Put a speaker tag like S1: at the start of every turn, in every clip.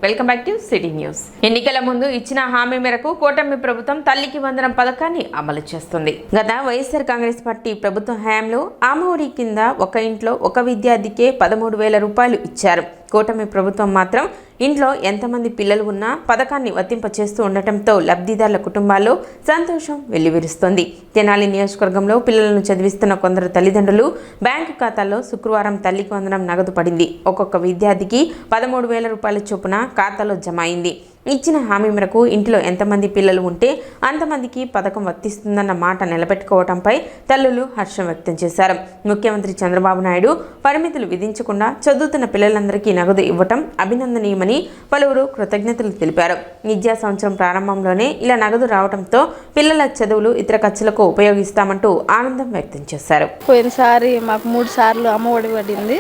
S1: Welcome back to city news. ఎన్నికల ముందు ఇచ్చిన హామీ మేరకు కూటమి ప్రభుత్వం తల్లికి వందనం పథకాన్ని అమలు చేస్తుంది. గత వైఎస్ఆర్ కాంగ్రెస్ పార్టీ ప్రభుత్వ హయాంలో అమ్మఒడి కింద ఒక ఇంట్లో ఒక విద్యార్థికే 13,000 రూపాయలు ఇచ్చారు. కూటమి ప్రభుత్వం మాత్రం ఇంట్లో ఎంతమంది పిల్లలు ఉన్నా పథకాన్ని వర్తింపచేస్తూ ఉండటంతో లబ్ధిదారుల కుటుంబాల్లో సంతోషం వెల్లివిరుస్తోంది. తెనాలి నియోజకవర్గంలో పిల్లలను చదివిస్తున్న కొందరు తల్లిదండ్రులు బ్యాంకు ఖాతాల్లో శుక్రవారం తల్లికి వందనం నగదు పడింది. ఒక్కొక్క విద్యార్థికి 13,000 రూపాయల చొప్పున ఖాతాలో జమ అయింది. ఇచ్చిన హామీ మేరకు ఇంట్లో ఎంతమంది పిల్లలు ఉంటే అంతమందికి పథకం వర్తిస్తుందన్న మాట నిలబెట్టుకోవడంపై తల్లులు హర్షం వ్యక్తం చేశారు. ముఖ్యమంత్రి చంద్రబాబు నాయుడు పరిమితులు విధించకుండా చదువుతున్న పిల్లలందరికీ నగదు ఇవ్వటం అభినందనీయమని పలువురు కృతజ్ఞతలు తెలిపారు. విద్యా సంవత్సరం ప్రారంభంలోనే ఇలా నగదు రావడంతో పిల్లల చదువులు ఇతర ఖర్చులకు ఉపయోగిస్తామంటూ ఆనందం వ్యక్తం చేశారు.
S2: పోయినసారి మాకు 3 సార్లు అమ్మఒడి పడింది.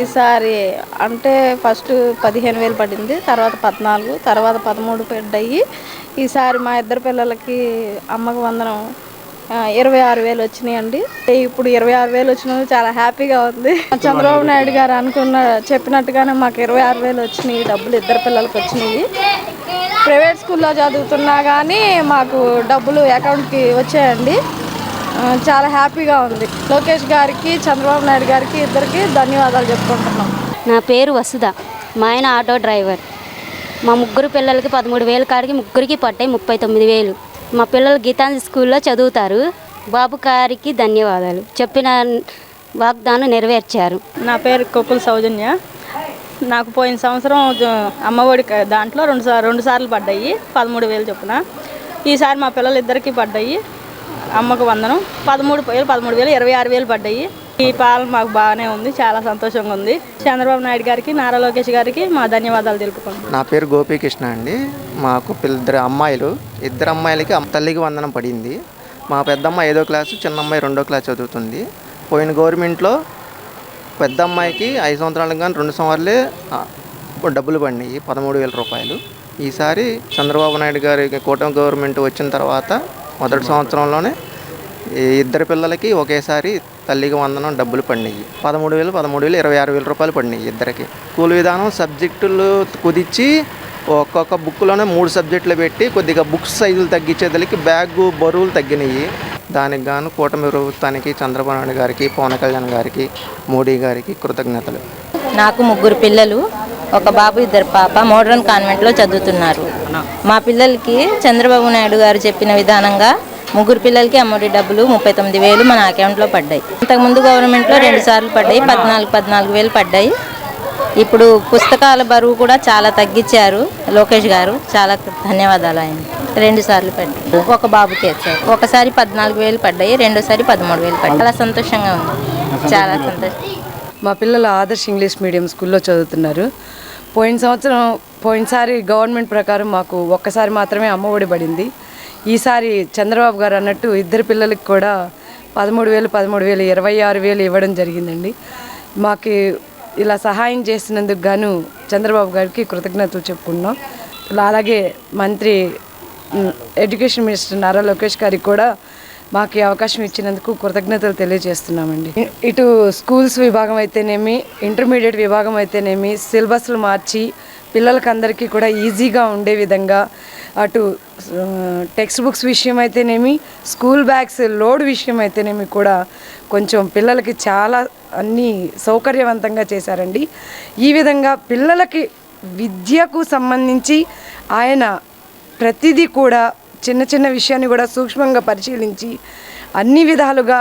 S2: ఈసారి అంటే ఫస్ట్ 15,000 పడింది, తర్వాత 14, తర్వాత 13 పడ్డాయి. ఈసారి మా ఇద్దరు పిల్లలకి అమ్మకు వందనం 26,000 వచ్చినాయండి. ఇప్పుడు 26,000 వచ్చినందుకు చాలా హ్యాపీగా ఉంది. చంద్రబాబు నాయుడు గారు చెప్పినట్టుగానే మాకు 26,000 వచ్చినాయి. డబ్బులు ఇద్దరు పిల్లలకి వచ్చినాయి. ప్రైవేట్ స్కూల్లో చదువుతున్నా కానీ మాకు డబ్బులు అకౌంట్కి వచ్చాయండి. చాలా హ్యాపీగా ఉంది. లోకేష్ గారికి, చంద్రబాబు నాయుడు గారికి ఇద్దరికి ధన్యవాదాలు చెప్పుకుంటున్నాం.
S3: నా పేరు వసుధ. మా ఆయన ఆటో డ్రైవర్. మా ముగ్గురు పిల్లలకి 13,000 కాడికి ముగ్గురికి పట్టాయి 39,000. మా పిల్లలు గీతాంజలి స్కూల్లో చదువుతారు. బాబు గారికి ధన్యవాదాలు. చెప్పిన వాగ్దానం నెరవేర్చారు.
S2: నా పేరు కొక్కుల సౌజన్య. నాకు పోయిన సంవత్సరం అమ్మఒడి దాంట్లో రెండు సార్లు పడ్డాయి 13,000 చొప్పున. ఈసారి మా పిల్లలు ఇద్దరికి పడ్డాయి అమ్మకు వందనం 13,000, 26,000 పడ్డాయి. ఈ పాలన మాకు బాగానే ఉంది, చాలా సంతోషంగా ఉంది. చంద్రబాబు నాయుడు గారికి, నారా లోకేష్ గారికి మా ధన్యవాదాలు తెలుపుకుంటున్నాం.
S4: నా పేరు గోపీకృష్ణ అండి. మాకు ఇద్దరు అమ్మాయిలకి తల్లికి వందనం పడింది. మా పెద్దమ్మాయి 5వ క్లాసు, చిన్న అమ్మాయి 2వ క్లాస్ చదువుతుంది. పోయిన గవర్నమెంట్లో పెద్ద అమ్మాయికి 5 సంవత్సరాలకు కానీ 2 సంవత్సరాలే డబ్బులు పడినాయి 13,000 రూపాయలు. ఈసారి చంద్రబాబు నాయుడు గారి కూటమి గవర్నమెంట్ వచ్చిన తర్వాత మొదటి సంవత్సరంలోనే ఇద్దరు పిల్లలకి ఒకేసారి తల్లికి వందనం డబ్బులు పడినాయి. 13,000, 26,000 రూపాయలు పడినాయి ఇద్దరికి. స్కూల్ విధానం సబ్జెక్టులు కుదించి ఒక్కొక్క బుక్లోనే 3 సబ్జెక్టులు పెట్టి కొద్దిగా బుక్స్ సైజులు తగ్గించేదలికి బ్యాగు బరువులు తగ్గినాయి. దానికి గాను కూటమి ప్రభుత్వానికి, చంద్రబాబు నాయుడు గారికి, పవన్ కళ్యాణ్ గారికి, మోడీ గారికి కృతజ్ఞతలు.
S5: నాకు 3 పిల్లలు, ఒక బాబు 2 పాప మోడర్న్ కాన్వెంట్లో చదువుతున్నారు. మా పిల్లలకి చంద్రబాబు నాయుడు గారు చెప్పిన విధానంగా 3 పిల్లలకి అమ్మఒడి డబ్బులు 39,000 మన అకౌంట్లో పడ్డాయి. ఇంతకుముందు గవర్నమెంట్లో 2 సార్లు పడ్డాయి, 14,000 పడ్డాయి. ఇప్పుడు పుస్తకాల బరువు కూడా చాలా తగ్గించారు లోకేష్ గారు. చాలా ధన్యవాదాలు ఆయన. 2 సార్లు పడ్డాయి. ఒక బాబుకి వచ్చారు. ఒకసారి 14,000 పడ్డాయి, రెండోసారి 13,000 పడ్డాయి. చాలా సంతోషంగా ఉంది, చాలా సంతోషం.
S6: మా పిల్లలు ఆదర్శ్ ఇంగ్లీష్ మీడియం స్కూల్లో చదువుతున్నారు. పోయినసారి గవర్నమెంట్ ప్రకారం మాకు ఒక్కసారి మాత్రమే అమ్మఒడి పడింది. ఈసారి చంద్రబాబు గారు అన్నట్టు ఇద్దరు పిల్లలకి కూడా 13,000, 26,000 ఇవ్వడం జరిగిందండి. మాకు ఇలా సహాయం చేసినందుకు గాను చంద్రబాబు గారికి కృతజ్ఞతలు చెప్పుకున్నాం. అలాగే మంత్రి ఎడ్యుకేషన్ మినిస్టర్ నారా లోకేష్ గారికి కూడా మాకు ఈ అవకాశం ఇచ్చినందుకు కృతజ్ఞతలు తెలియజేస్తున్నామండి. ఇటు స్కూల్స్ విభాగం అయితేనేమి, ఇంటర్మీడియట్ విభాగం అయితేనేమి సిలబస్లు మార్చి పిల్లలకందరికీ కూడా ఈజీగా ఉండే విధంగా, అటు టెక్స్ట్ బుక్స్ విషయం అయితేనేమి, స్కూల్ బ్యాగ్స్ లోడ్ విషయం అయితేనేమి కూడా కొంచెం పిల్లలకి చాలా అన్నీ సౌకర్యవంతంగా చేశారండి. ఈ విధంగా పిల్లలకి విద్యకు సంబంధించి ఆయన ప్రతిదీ కూడా చిన్న చిన్న విషయాన్ని కూడా సూక్ష్మంగా పరిశీలించి అన్ని విధాలుగా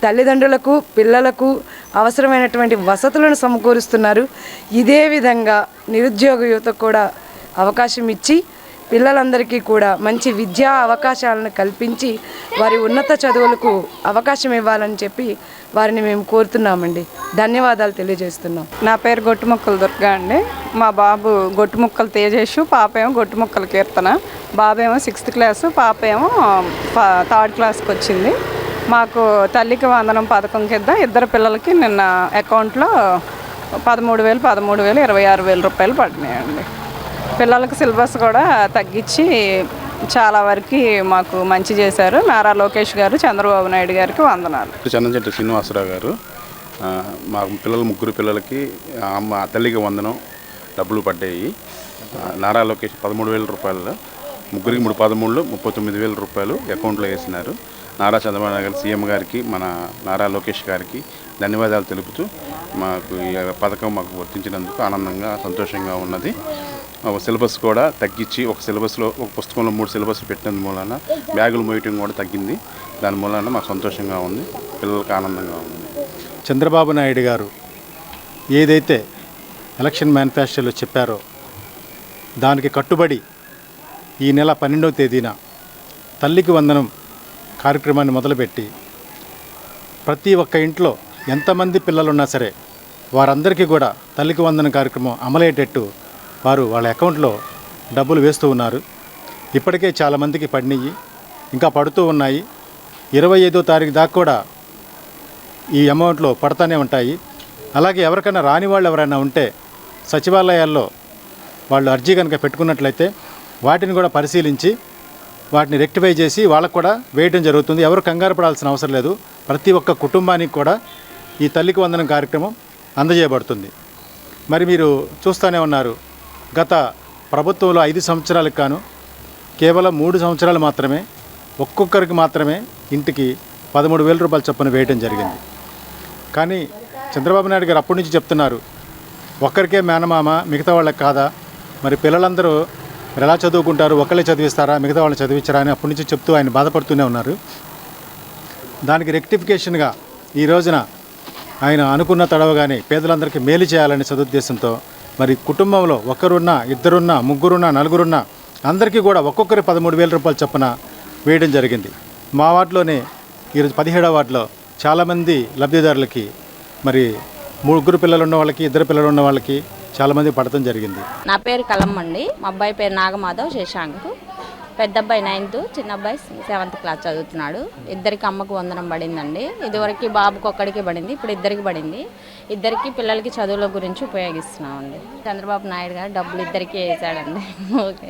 S6: తల్లిదండ్రులకు, పిల్లలకు అవసరమైనటువంటి వసతులను సమకూరుస్తున్నారు. ఇదే విధంగా నిరుద్యోగ యువతకు కూడా అవకాశం ఇచ్చి పిల్లలందరికీ కూడా మంచి విద్యా అవకాశాలను కల్పించి వారి ఉన్నత చదువులకు అవకాశం ఇవ్వాలని చెప్పి వారిని మేము కోరుతున్నామండి. ధన్యవాదాలు తెలియజేస్తున్నాం.
S7: నా పేరు గొట్టుముక్కల దుర్గా అండి. మా బాబు గొట్టుముక్కల తేజేష్, పాప ఏమో గొట్టుముక్కల కీర్తన. బాబు ఏమో 6th క్లాసు, పాప ఏమో 3rd క్లాస్కి వచ్చింది. మాకు తల్లికి వందనం పథకం కింద ఇద్దరు పిల్లలకి నిన్న అకౌంట్లో 13,000, 26,000 రూపాయలు పడినాయండి. పిల్లలకి సిలబస్ కూడా తగ్గించి చాలా వరకు మాకు మంచి చేశారు. నారా లోకేష్ గారు, చంద్రబాబు నాయుడు గారికి వందనాలు.
S8: చంద్రచెట్టు శ్రీనివాసరావు గారు. మా పిల్లలు 3 పిల్లలకి తల్లికి వందనం డబ్బులు పడ్డాయి. నారా లోకేష్ 13,000 రూపాయలు, ముగ్గురికి 13,000 39,000 రూపాయలు అకౌంట్లో వేసినారు. నారా చంద్రబాబు నాయుడు సీఎం గారికి, మన నారా లోకేష్ గారికి ధన్యవాదాలు తెలుపుతూ మాకు ఈ పథకం మాకు వర్తించినందుకు ఆనందంగా సంతోషంగా ఉన్నది. ఒక సిలబస్ కూడా తగ్గించి ఒక సిలబస్లో ఒక పుస్తకంలో 3 సిలబస్లు పెట్టినందు మూలన బ్యాగులు మోయటం కూడా తగ్గింది. దాని మూలన మాకు సంతోషంగా ఉంది, పిల్లలకు ఆనందంగా ఉంది.
S9: చంద్రబాబు నాయుడు గారు ఏదైతే ఎలక్షన్ మేనిఫెస్టోలో చెప్పారో దానికి కట్టుబడి ఈ నెల 12వ తేదీన తల్లికి వందనం కార్యక్రమాన్ని మొదలుపెట్టి ప్రతి ఒక్క ఇంట్లో ఎంతమంది పిల్లలున్నా సరే వారందరికీ కూడా తల్లికి వందనం కార్యక్రమం అమలయ్యేటట్టు వారు వాళ్ళ అకౌంట్లో డబ్బులు వేస్తూ ఉన్నారు. ఇప్పటికే చాలామందికి పడినాయి, ఇంకా పడుతూ ఉన్నాయి. 25వ తారీఖు దాకా కూడా ఈ అమౌంట్లో పడతానే ఉంటాయి. అలాగే ఎవరికైనా రాని వాళ్ళు ఎవరైనా ఉంటే సచివాలయాల్లో వాళ్ళు అర్జీ కనుక పెట్టుకున్నట్లయితే వాటిని కూడా పరిశీలించి వాటిని రెక్టిఫై చేసి వాళ్ళకు కూడా వేయడం జరుగుతుంది. ఎవరు కంగారు పడాల్సిన అవసరం లేదు. ప్రతి ఒక్క కుటుంబానికి కూడా ఈ తల్లికి వందనం కార్యక్రమం అందజేయబడుతుంది. మరి మీరు చూస్తూనే ఉన్నారు, గత ప్రభుత్వంలో 5 సంవత్సరాలకు గాను కేవలం 3 సంవత్సరాలు మాత్రమే ఒక్కొక్కరికి మాత్రమే ఇంటికి 13,000 రూపాయల చొప్పున వేయడం జరిగింది. కానీ చంద్రబాబు నాయుడు గారు అప్పటి నుంచి చెప్తున్నారు, ఒక్కరికే మేనమామ మిగతా వాళ్ళకి కాదా, మరి పిల్లలందరూ మీరు ఎలా చదువుకుంటారు, ఒకళ్ళే చదివిస్తారా, మిగతా వాళ్ళని చదివించరా అని అప్పటి నుంచి చెప్తూ ఆయన బాధపడుతూనే ఉన్నారు. దానికి రెక్టిఫికేషన్గా ఈ రోజున ఆయన అనుకున్న తడవగానే పేదలందరికీ మేలు చేయాలనే సదుద్దేశంతో మరి కుటుంబంలో ఒకరున్నా, ఇద్దరున్నా, ముగ్గురున్నా, నలుగురున్నా అందరికీ కూడా ఒక్కొక్కరి 13,000 రూపాయలు చొప్పున వేయడం జరిగింది. మా వార్డులోనే ఈరోజు 17వ వార్డులో చాలామంది లబ్ధిదారులకి మరి 3 పిల్లలు ఉన్న వాళ్ళకి, 2 పిల్లలు ఉన్న వాళ్ళకి చాలామంది పడటం జరిగింది.
S10: నా పేరు కలమ్మ అండి. మా అబ్బాయి పేరు నాగమాధవ్ శశాంక్. పెద్ద అబ్బాయి 9th, చిన్న అబ్బాయి 7th క్లాస్ చదువుతున్నాడు. ఇద్దరికి అమ్మకు వందనం పడిందండి. ఇదివరకు బాబుకి ఒక్కడికి పడింది, ఇప్పుడు ఇద్దరికి పడింది. ఇద్దరికి పిల్లలకి చదువుల గురించి ఉపయోగిస్తున్నామండి. చంద్రబాబు నాయుడు గారు డబ్బులు ఇద్దరికి వేసాడండి. ఓకే,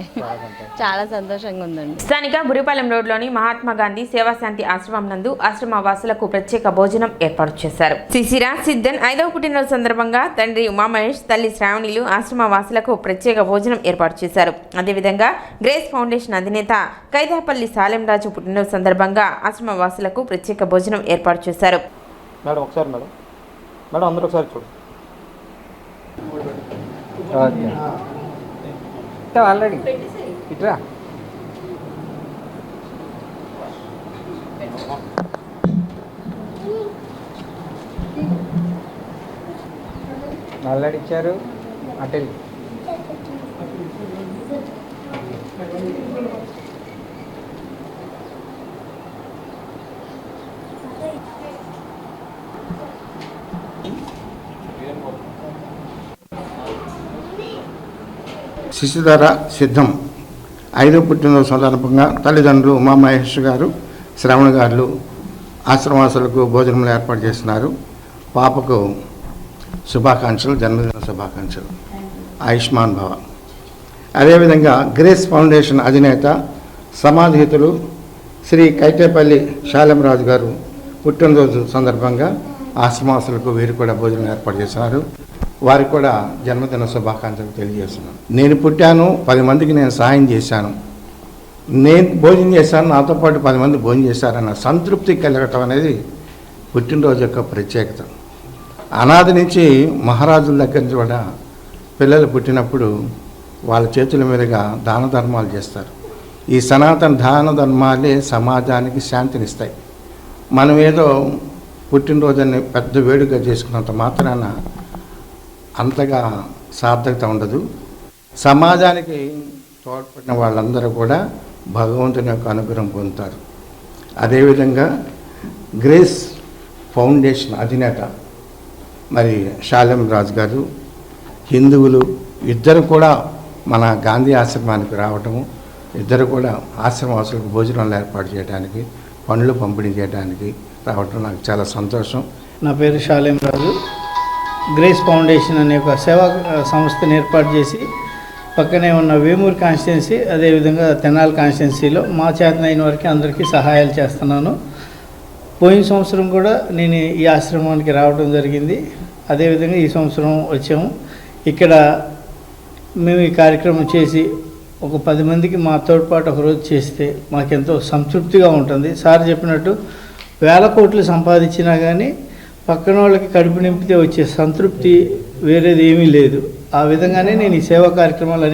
S10: చాలా సంతోషంగా ఉందండి.
S1: స్థానిక బురిపాలెం రోడ్లోని మహాత్మా గాంధీ సేవాశాంతి ఆశ్రమం నందు ఆశ్రమ వాసులకు ప్రత్యేక భోజనం ఏర్పాటు చేశారు. శిశిర సిద్ధన్ 5వ పుట్టినరోజు సందర్భంగా తండ్రి ఉమామహేష్, తల్లి శ్రావణిలు ఆశ్రమ వాసులకు ప్రత్యేక భోజనం ఏర్పాటు చేశారు. అదేవిధంగా గ్రేస్ ఫౌండేషన్ అధినేత కైదాపల్లి సాలెంరాజు పుట్టినరోజు సందర్భంగా ఆశ్రమ వాసులకు ప్రత్యేక భోజనం ఏర్పాటు చేశారు.
S9: మేడం ఒకసారి మేడం అందరూ ఒకసారి చూడు.
S11: ఆల్రెడీ ఇట్రా ఆల్రెడీ ఇచ్చారు అటెల్.
S12: శిశుధర సిద్ధం 5వ పుట్టినరోజు సందర్భంగా తల్లిదండ్రులు ఉమామహేష్ గారు, శ్రవణ గారు ఆశ్రమవాసులకు భోజనం ఏర్పాటు చేస్తున్నారు. పాపకు శుభాకాంక్షలు, జన్మదిన శుభాకాంక్షలు, ఆయుష్మాన్ భవ. అదేవిధంగా గ్రేస్ ఫౌండేషన్ అధినేత సమాధితులు శ్రీ కైటేపల్లి శాలెంరాజు గారు పుట్టినరోజు సందర్భంగా ఆశ్రమవాసులకు వీరు కూడా భోజనం ఏర్పాటు చేస్తున్నారు. వారికి కూడా జన్మదిన శుభాకాంక్షలు తెలియజేస్తున్నాను. నేను పుట్టాను, 10 మందికి నేను సహాయం చేశాను, నేను భోజనం చేశాను, నాతో పాటు 10 మంది భోజనం చేశారన్న సంతృప్తి కలగటం అనేది పుట్టినరోజు యొక్క ప్రత్యేకత. అనాది నుంచి మహారాజుల దగ్గర నుంచి కూడా పిల్లలు పుట్టినప్పుడు వాళ్ళ చేతుల మీదుగా దాన ధర్మాలు చేస్తారు. ఈ సనాతన దాన ధర్మాలే సమాజానికి శాంతినిస్తాయి. మనం ఏదో పుట్టినరోజుని పెద్ద వేడుక చేసుకున్నంత మాత్రాన అంతగా సార్థకత ఉండదు. సమాజానికి తోడ్పడిన వాళ్ళందరూ కూడా భగవంతుని యొక్క అనుగ్రహం పొందుతారు. అదేవిధంగా గ్రేస్ ఫౌండేషన్ అధినేత మరి శాలెంరాజు గారు, హిందువులు ఇద్దరు కూడా మన గాంధీ ఆశ్రమానికి రావటము, ఇద్దరు కూడా ఆశ్రమవాసులకు భోజనాలు ఏర్పాటు చేయడానికి, పండ్లు పంపిణీ చేయడానికి రావటం నాకు చాలా సంతోషం.
S13: నా పేరు శాలెంరాజు. గ్రేస్ ఫౌండేషన్ అనే ఒక సేవా సంస్థను ఏర్పాటు చేసి పక్కనే ఉన్న వేమూరు కాన్స్టిట్యున్సీ, అదేవిధంగా తెనాలి కాన్స్టిట్యున్సీలో మా చేతనైన వరకు అందరికీ సహాయాలు చేస్తున్నాను. పోయిన సంవత్సరం కూడా నేను ఈ ఆశ్రమానికి రావడం జరిగింది. అదేవిధంగా ఈ సంవత్సరం వచ్చాము. ఇక్కడ మేము ఈ కార్యక్రమం చేసి ఒక 10 మందికి మా తోడ్పాటు ఒకరోజు చేస్తే మాకెంతో సంతృప్తిగా ఉంటుంది. సార్ చెప్పినట్టు వేల కోట్లు సంపాదించినా కానీ పక్కన వాళ్ళకి కడుపు నింపితే వచ్చే సంతృప్తి వేరేది ఏమీ లేదు. ఆ విధంగానే నేను ఈ సేవా కార్యక్రమాలు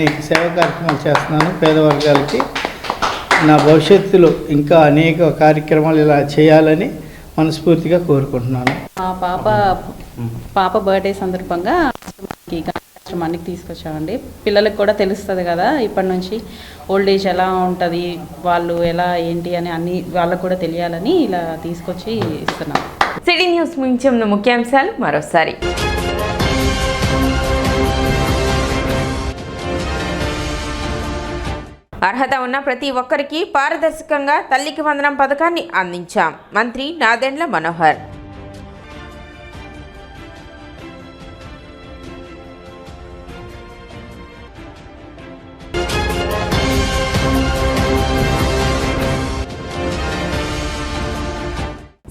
S13: చేస్తున్నాను పేద వర్గాలకి. నా భవిష్యత్తులో ఇంకా అనేక కార్యక్రమాలు ఇలా చేయాలని మనస్ఫూర్తిగా కోరుకుంటున్నాను.
S14: మా పాప బర్త్డే సందర్భంగా ఈ కార్యక్రమానికి తీసుకొచ్చామండి. పిల్లలకు కూడా తెలుస్తుంది కదా, ఇప్పటి నుంచి ఓల్డ్ ఏజ్ ఎలా ఉంటుంది, వాళ్ళు ఎలా ఏంటి అని అన్ని వాళ్ళకు కూడా తెలియాలని ఇలా తీసుకొచ్చి ఇస్తున్నాం.
S1: సిటీ న్యూస్ ముగించే ముఖ్యాంశాలు మరోసారి. అర్హత ఉన్న ప్రతి ఒక్కరికి పారదర్శకంగా తల్లికి వందనం పథకాన్ని అందించాం. మంత్రి నాదెండ్ల మనోహర్.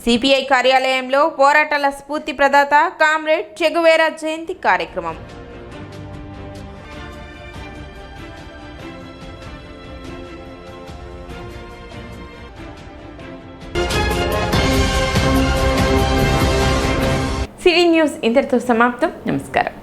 S1: సిపిఐ కార్యాలయంలో పోరాటాల స్ఫూర్తి ప్రదాత కామ్రేడ్ చెగువేరా జయంతి కార్యక్రమం. సిటీ న్యూస్ ఇంతటితో సమాప్తం. నమస్కారం.